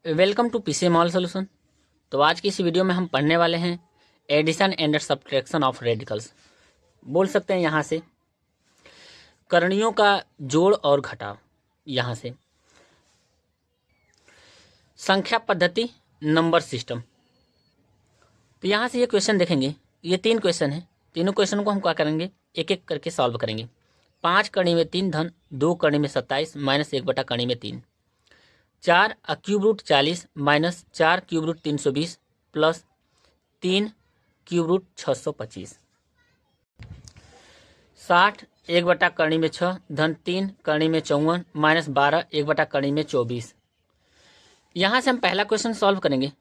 Welcome to PC mall solution. तो आज की इस वीडियो में हम पढ़ने वाले हैं addition and subtraction of radicals. बोल सकते हैं यहाँ से करणियों का जोड़ और घटाव। यहाँ से संख्या पद्धति, नंबर सिस्टम। तो यहाँ से ये क्वेश्चन देखेंगे, ये 3 क्वेश्चन हैं। तीनों क्वेश्चन को हम क्या करेंगे, एक एक करके सॉल्व करेंगे। 5 कड़ी में 3 धन 2 कड़ी में 27 माइनस 1 कड़ी में 3, 4 cube root 40 minus 4 cube root 320 plus 3 cube root 625, 60 1 कड़ी में 6 धन 3 कड़ी में 54 माइनस 12 1 कड़ी में 24। यहाँ से हम पहला क्वेश्चन सॉल्व करेंगे।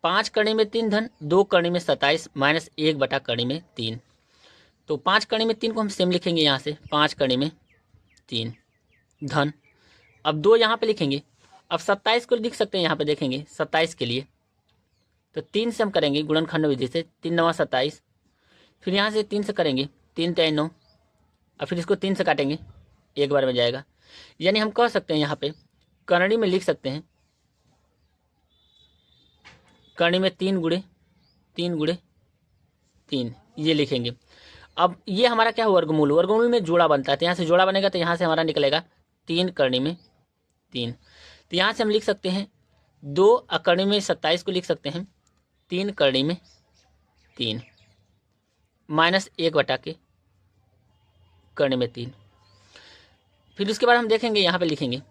5 कड़ी में 3 धन 2 कड़ी में 27 माइनस 1 कड़ी में 3। तो 5 कड़ी में 3 को हम सेम लिखेंगे। यहाँ से 5 कड़ी में 3 धन, अब 2 यहाँ पे लिखेंगे। अब 27 को लिख सकते हैं, यहाँ पे देखेंगे 27 के लिए तो 3 से हम करेंगे गुणनखंड विधि से, 3 9 27। फिर यहाँ से 3 से करेंगे, 3 3 9, और फिर इसको 3 से काटेंगे, एक बार में जाएगा। यानी हम कह सकते हैं यहाँ पे करणी में लिख सकते हैं, करणी में 3 गुणे 3 ये लिखेंगे। अब ये हमारा क्या है, वर्गमूल में जोड़ा बनता है। तो यहाँ से जोड़ा बनेगा, तो यहाँ से हमारा निकलेगा 3 करणी में 3। तो यहाँ से हम लिख सकते हैं 2 करणी में 27 को लिख सकते हैं 3 करणी में 3 माइनस 1 करणी में 3। फिर उसके बाद हम देखेंगे, यहाँ पे लिखेंगे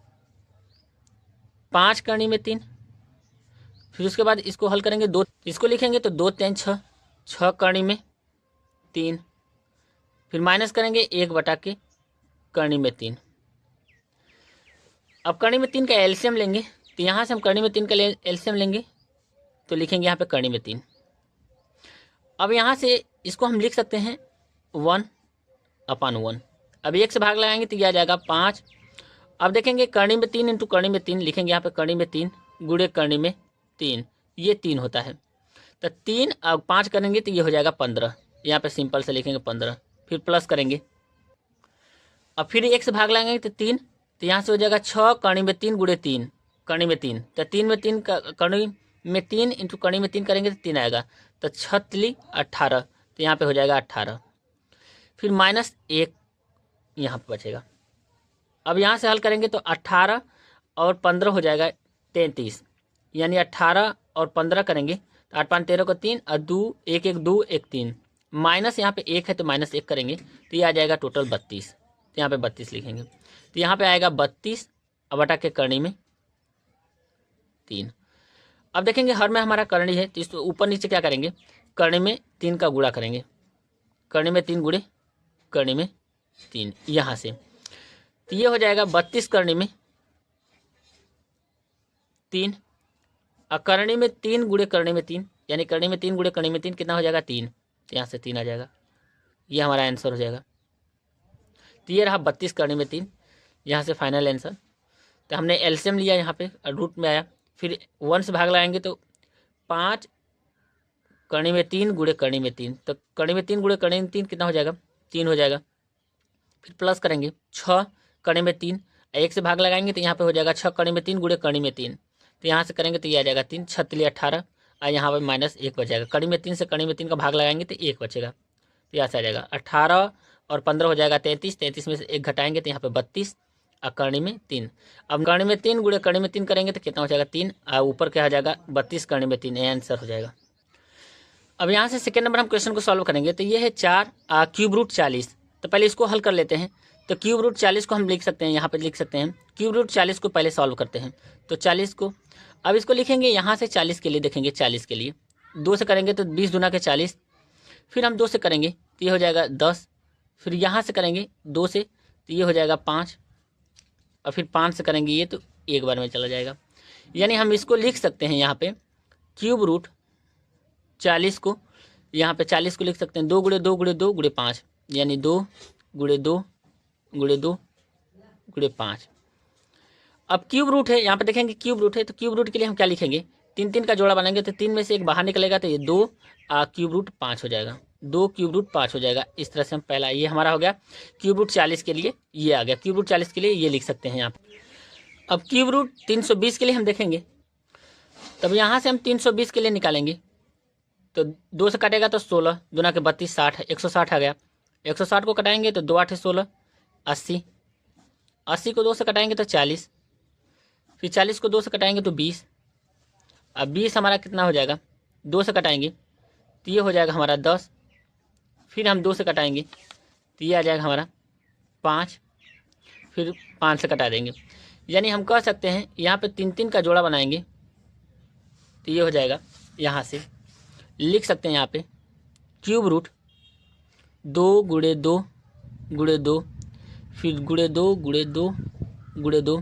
5 करणी में 3। फिर उसके बाद इसको हल करेंगे, 2 इसको लिखेंगे तो 2 3 6, 6 करणी में 3। फिर माइनस करेंगे 1 करणी में 3। अब करणी में 3 का एलसीएम लेंगे, तो यहाँ से हम करणी में 3 का एलसीएम लेंगे तो लिखेंगे यहाँ पे करणी में 3। अब यहाँ से इसको हम लिख सकते हैं 1/1। अब 1 से भाग लगाएंगे तो यह आ जाएगा 5। अब देखेंगे करणी में 3 इंटू करणी में 3 लिखेंगे, यहाँ पे करणी में 3 गुणे करणी में 3, ये 3 होता है। तो 3 अब 5 करेंगे तो ये हो जाएगा 15। यहाँ पे सिंपल से लिखेंगे 15। फिर प्लस करेंगे, अब फिर 1 से भाग लगाएंगे तो 3, तो यहाँ से हो जाएगा 6 करणी में 3 गुणे 3 करणी में 3। तो 3 में 3 करणी में 3 इंटू करणी में 3 करेंगे तो 3 आएगा, तो 6 18। तो यहाँ पे हो जाएगा 18। फिर माइनस 1 यहाँ पे बचेगा। अब यहाँ से हल करेंगे तो 18 और 15 हो जाएगा 33। यानी 18 और 15 करेंगे तो 8 5 13 को 3 और 2 1 1 2 1 3 माइनस यहाँ पे 1 है तो माइनस 1 करेंगे तो ये आ जाएगा टोटल 32। तो यहाँ पे 32 लिखेंगे, तो यहाँ पे आएगा 32 बटा के करणी में 3। अब देखेंगे हर में हमारा करणी है तो इसको ऊपर नीचे क्या करेंगे, करणी में 3 का गुणा करेंगे, करणी में 3 गुणे करणी में 3 यहाँ से। तो ये हो जाएगा 32 करणी में 3 और करणी में 3 गुणे करणी में 3, यानी करणी में 3 गुणे करणी में 3 कितना हो जाएगा 3। तो यहाँ से 3 आ जाएगा, ये हमारा आंसर हो जाएगा। तो ये रहा 32 करणी में 3, यहाँ से फाइनल आंसर। तो हमने एलसीएम लिया यहाँ पे और रूट में आया। फिर 1 से भाग लगाएंगे तो 5 करणी में 3 गुणे करणी में 3, तो करणी में 3 गुणे करणी में 3 कितना हो जाएगा 3 हो जाएगा। फिर प्लस करेंगे 6 करणी में 3, 1 से भाग लगाएंगे तो यहाँ पे हो जाएगा 6 करणी में 3 गुणे करणी में 3। तो यहाँ से करेंगे तो ये आ जाएगा 3 6 18 और यहाँ पर माइनस 1 बचेगा। करणी में 3 से करणी में 3 का भाग लगाएंगे तो 1 बचेगा। तो यहाँ से आ जाएगा 18 और 15 हो जाएगा 33, 33 में से 1 घटाएंगे तो यहाँ पे 32 और करणी में 3। अब करणी में 3 गुणे करणी में 3 करेंगे तो कितना हो जाएगा 3 और ऊपर क्या हो जाएगा 32 करणी में 3, ये आंसर हो जाएगा। अब यहाँ से सेकेंड नंबर हम क्वेश्चन को सॉल्व करेंगे। तो ये है 4 क्यूब रूट 40। तो पहले इसको हल कर लेते हैं। तो क्यूब रूट 40 को हम लिख सकते हैं, यहाँ पे लिख सकते हैं क्यूब रूट 40 को पहले सॉल्व करते हैं। तो 40 को अब इसको लिखेंगे, यहाँ से 40 के लिए देखेंगे, 40 के लिए 2 से करेंगे तो 20 दूना के 40। फिर हम 2 से करेंगे तो ये हो जाएगा 10। फिर यहाँ से करेंगे 2 से तो ये हो जाएगा 5 और फिर 5 से करेंगे ये तो एक बार में चला जाएगा। यानी हम इसको लिख सकते हैं यहाँ पे क्यूब रूट 40 को, यहाँ पे 40 को लिख सकते हैं 2 गुणे 2 गुणे 2 गुणे 5, यानी 2 गुणे 2 गुणे 2 गुणे 5। अब क्यूब रूट है, यहाँ पे देखेंगे क्यूब रूट है, तो क्यूब रूट के लिए हम क्या लिखेंगे, 3 3 का जोड़ा बनाएंगे तो 3 में से 1 बाहर निकलेगा तो ये 2 क्यूब रूट 5 हो जाएगा, 2 क्यूब रूट 5 हो जाएगा। इस तरह से हम पहला ये हमारा हो गया क्यूब रूट 40 के लिए, ये आ गया क्यूब रूट 40 के लिए ये लिख सकते हैं यहाँ पे। अब क्यूब रूट 320 के लिए हम देखेंगे, तब यहाँ से हम 320 के लिए निकालेंगे तो 2 से काटेगा तो 16 दूना के 32 60 160 आ गया। 160 को कटाएंगे तो 2 8 16 80, 80 को 2 से कटाएंगे तो 40, फिर 40 को 2 से कटाएंगे तो 20। अब 20 हमारा कितना हो जाएगा, 2 से कटाएंगे तो ये हो जाएगा हमारा 10, फिर हम 2 से कटाएंगे तो ये आ जाएगा हमारा 5, फिर 5 से कटा देंगे। यानी हम कह सकते हैं यहाँ पे 3 3 का जोड़ा बनाएंगे तो ये हो जाएगा, यहाँ से लिख सकते हैं यहाँ पे क्यूब रूट 2 गुणे 2 गुणे 2 फिर गुणे 2 गुणे 2 गुणे 2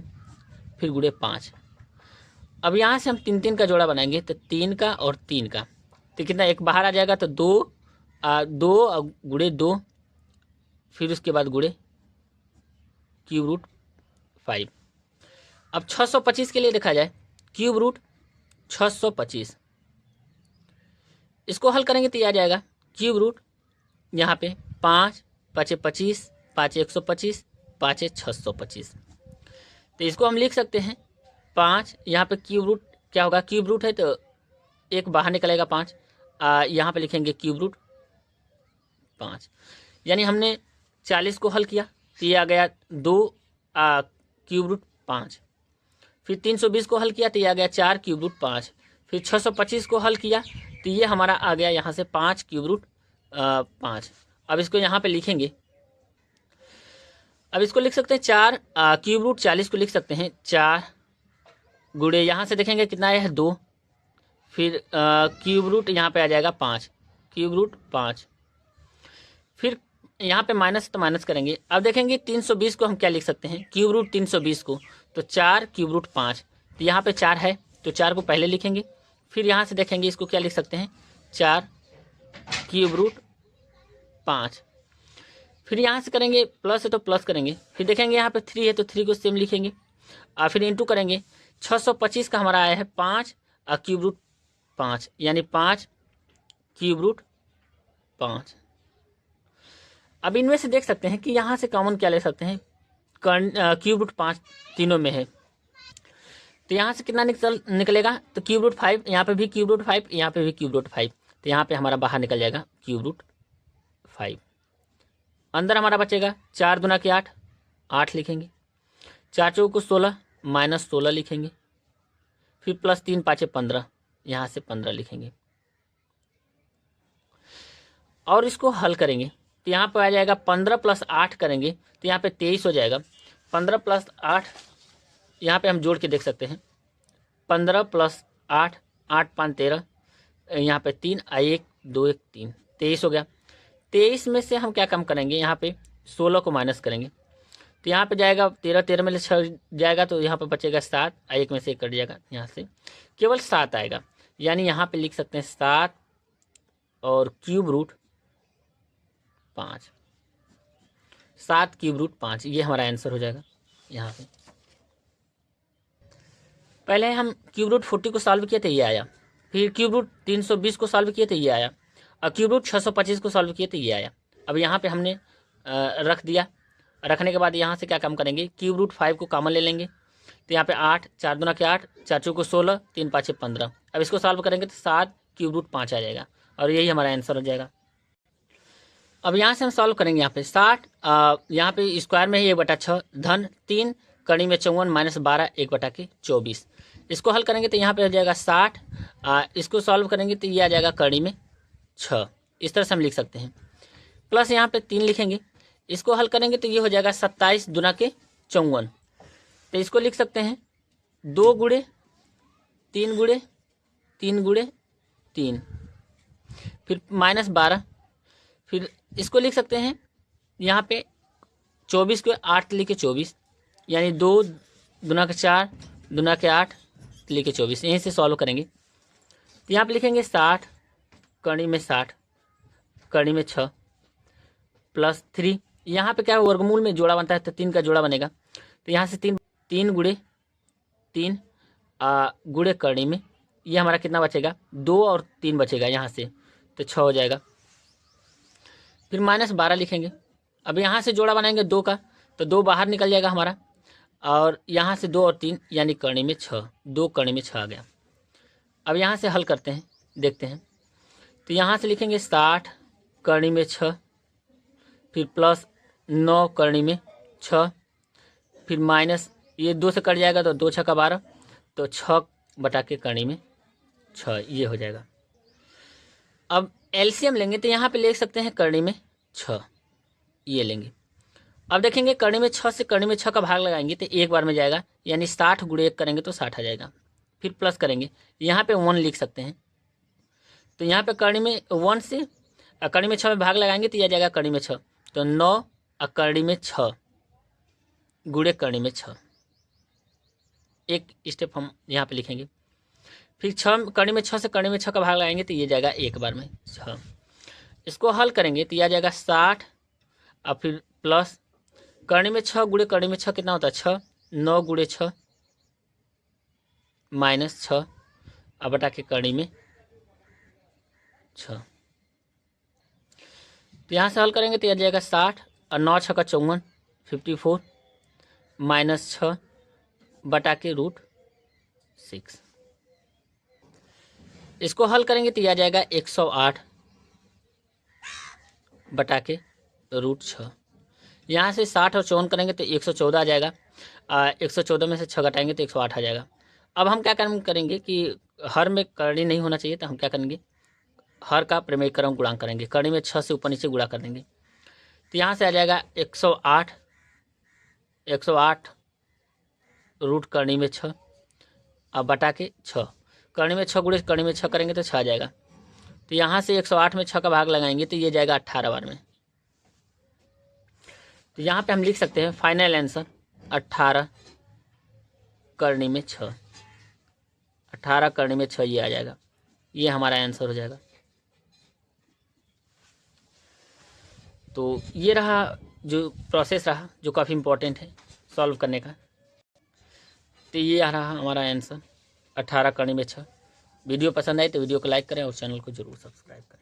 फिर गुणे 5। अब यहाँ से हम 3 3 का जोड़ा बनाएंगे तो 3 का और 3 का तो कितना, एक बाहर आ जाएगा तो 2 गुणे 2 फिर उसके बाद गुणे क्यूब रूट 5। अब 625 के लिए देखा जाए क्यूब रूट 625, इसको हल करेंगे तो ये आ जाएगा क्यूब रूट यहाँ पे 5 5 25 5 125 5 625। तो इसको हम लिख सकते हैं 5, यहाँ पे क्यूब रूट क्या होगा, क्यूब रूट है तो एक बाहर निकलेगा 5, यहाँ पे लिखेंगे क्यूब रूट 5। यानी हमने 40 को हल किया तो ये आ गया 2 क्यूब रूट 5, फिर 320 को हल किया तो ये आ गया 4 क्यूब रूट 5, फिर 625 को हल किया तो ये हमारा आ गया यहाँ से 5 क्यूब रूट 5। अब इसको यहाँ पे लिखेंगे, अब इसको लिख सकते हैं 4 क्यूब रूट 40 को लिख सकते हैं 4 गुणे यहाँ से देखेंगे कितना है 2, फिर क्यूब रूट यहाँ पे आ जाएगा 5 क्यूब रूट 5, फिर यहाँ पे माइनस तो माइनस करेंगे। अब देखेंगे 320 को हम क्या लिख सकते हैं, क्यूब रूट 320 को तो 4 क्यूब रूट 5, तो यहाँ पे 4 है तो 4 को पहले लिखेंगे, फिर यहाँ से देखेंगे इसको क्या लिख सकते हैं 4 क्यूब रूट 5, फिर यहाँ से करेंगे प्लस है तो प्लस करेंगे, फिर देखेंगे यहाँ पे 3 है तो 3 को सेम लिखेंगे, और फिर इंटू करेंगे 625 का हमारा आया है 5 क्यूब रूट 5, यानी 5 क्यूब रूट 5। अब इनमें से देख सकते हैं कि यहाँ से कॉमन क्या ले सकते हैं, क्यूब रूट 5 तीनों में है तो यहाँ से कितना निकलेगा तो क्यूब रूट 5, यहाँ पे भी क्यूब रूट 5, यहाँ पे भी क्यूब रूट 5, तो यहाँ पे हमारा बाहर निकल जाएगा क्यूब रूट 5। अंदर हमारा बचेगा 4 दूना के 8, 8 लिखेंगे, 4 चौको 16 माइनस 16 लिखेंगे, फिर प्लस 3 5 15, यहाँ से 15 लिखेंगे और इसको हल करेंगे तो यहाँ पर आ जाएगा 15 प्लस 8 करेंगे तो यहाँ पे 23 हो जाएगा। 15 प्लस 8 यहाँ पे हम जोड़ के देख सकते हैं, 15 प्लस 8 8 5 13, यहाँ पे 3 1 2 1 3 23 हो गया। 23 में से हम क्या कम करेंगे, यहाँ पे 16 को माइनस करेंगे तो यहाँ पे जाएगा 13 13 में से 6 जाएगा तो यहाँ पे बचेगा 7, 1 में से 1 कट जाएगा, यहाँ से केवल 7 आएगा। यानी यहाँ पे लिख सकते हैं 7 और क्यूब रूट 5, 7 क्यूब रूट 5, ये हमारा आंसर हो जाएगा। यहाँ पे पहले हम क्यूब रूट 40 को सॉल्व किए थे ये आया, फिर क्यूब रूट 320 को सॉल्व किए थे ये आया, और क्यूब रूट 625 को सॉल्व किए थे ये आया। अब यहाँ पे हमने रख दिया, रखने के बाद यहाँ से क्या काम करेंगे, क्यूब रूट 5 को कॉमन ले लेंगे तो यहाँ पे 8 4 दूना के 8, 4 चौको 16 3 5 15। अब इसको सॉल्व करेंगे तो 7 क्यूब रूट 5 आ जाएगा और यही हमारा आंसर हो जाएगा। अब यहाँ से हम सॉल्व करेंगे, यहाँ पे 60 यहाँ पे स्क्वायर में ही 1/6 धन 3 कड़ी में 54 माइनस 12 1/24। इसको हल करेंगे तो यहाँ पे हो जाएगा 60, इसको सॉल्व करेंगे तो ये आ जाएगा कड़ी में 6। इस तरह से हम लिख सकते हैं। प्लस यहाँ पे 3 लिखेंगे, इसको हल करेंगे तो ये हो जाएगा 27 दूना के 54। तो इसको लिख सकते हैं 2 गुणे 3 गुणे 3 गुणे 3, फिर माइनस 12, फिर इसको लिख सकते हैं यहाँ पे 24 को 8 लिखे 24, यानी 2 दूना के 4 दूना के 8 लिखे 24। यहीं से सॉल्व करेंगे तो यहाँ पे लिखेंगे 60 कड़ी में 60 कड़ी में 6 प्लस 3, यहाँ पे क्या वर्गमूल में जोड़ा बनता है तो 3 का जोड़ा बनेगा तो यहाँ से 3 गुणे 3 गुणे कड़ी में, ये हमारा कितना बचेगा 2 और 3 बचेगा यहाँ से तो 6 हो जाएगा। फिर माइनस 12 लिखेंगे, अब यहाँ से जोड़ा बनाएंगे 2 का तो 2 बाहर निकल जाएगा हमारा, और यहाँ से 2 और 3 यानी करनी में 6, 2 करनी में 6 आ गया। अब यहाँ से हल करते हैं, देखते हैं। तो यहाँ से लिखेंगे 60 करनी में 6, फिर प्लस 9 करनी में 6, फिर माइनस ये 2 से कट जाएगा तो 2 6 का 12, तो 6 बटा के करनी में 6, ये हो जाएगा। अब एलसीएम लेंगे तो यहाँ पे ले सकते हैं करनी में 6, ये लेंगे। अब देखेंगे करनी में 6 से करनी में 6 का भाग लगाएंगे तो एक बार में जाएगा, यानी 60 गुणे 1 करेंगे तो 60 आ जाएगा। फिर प्लस करेंगे, यहाँ पे 1 लिख सकते हैं, तो यहाँ पे करनी में 1 से करनी में 6 में भाग लगाएंगे तो यह जाएगा करनी में 6, तो 9 करनी में 6 गुणे करनी में 6, एक स्टेप हम यहाँ पे लिखेंगे। फिर 6 करनी में 6 से करनी में 6 का भाग लगाएंगे तो ये जाएगा एक बार में 6। इसको हल करेंगे तो यह जाएगा 60 और फिर प्लस करनी में 6 गुणे करनी में 6 कितना होता है 6, 9 गुणे 6 माइनस 6 अब बटा के करनी में 6। तो यहाँ से हल करेंगे तो यह जाएगा 60 और 9 6 का 54 54 माइनस 6 बटा के √6। इसको हल करेंगे तो यह जाएगा 108 बटा के √6। यहाँ से 60 और 54 करेंगे तो 114 आ जाएगा, 114 में से 6 घटाएंगे तो 108 आ जाएगा। अब हम क्या काम करेंगे कि हर में करनी नहीं होना चाहिए, तो हम क्या करेंगे हर का प्रमेय क्रम गुणांक करेंगे, करनी में 6 से ऊपर नीचे गुणा कर देंगे। तो यहाँ से आ जाएगा 108 रूट करनी में 6 अब बटा के 6, करनी में 6 गुणे करनी में 6 करेंगे तो 6 आ जाएगा। तो यहाँ से 108 में 6 का भाग लगाएंगे तो ये जाएगा 18 बार में। तो यहाँ पे हम लिख सकते हैं फाइनल आंसर 18 करनी में 6, 18 करनी में 6 ये आ जाएगा, ये हमारा आंसर हो जाएगा। तो ये रहा जो प्रोसेस रहा जो काफ़ी इम्पोर्टेंट है सॉल्व करने का। तो ये आ रहा हमारा आंसर 18 करनी में 6। वीडियो पसंद आए तो वीडियो को लाइक करें और चैनल को जरूर सब्सक्राइब करें।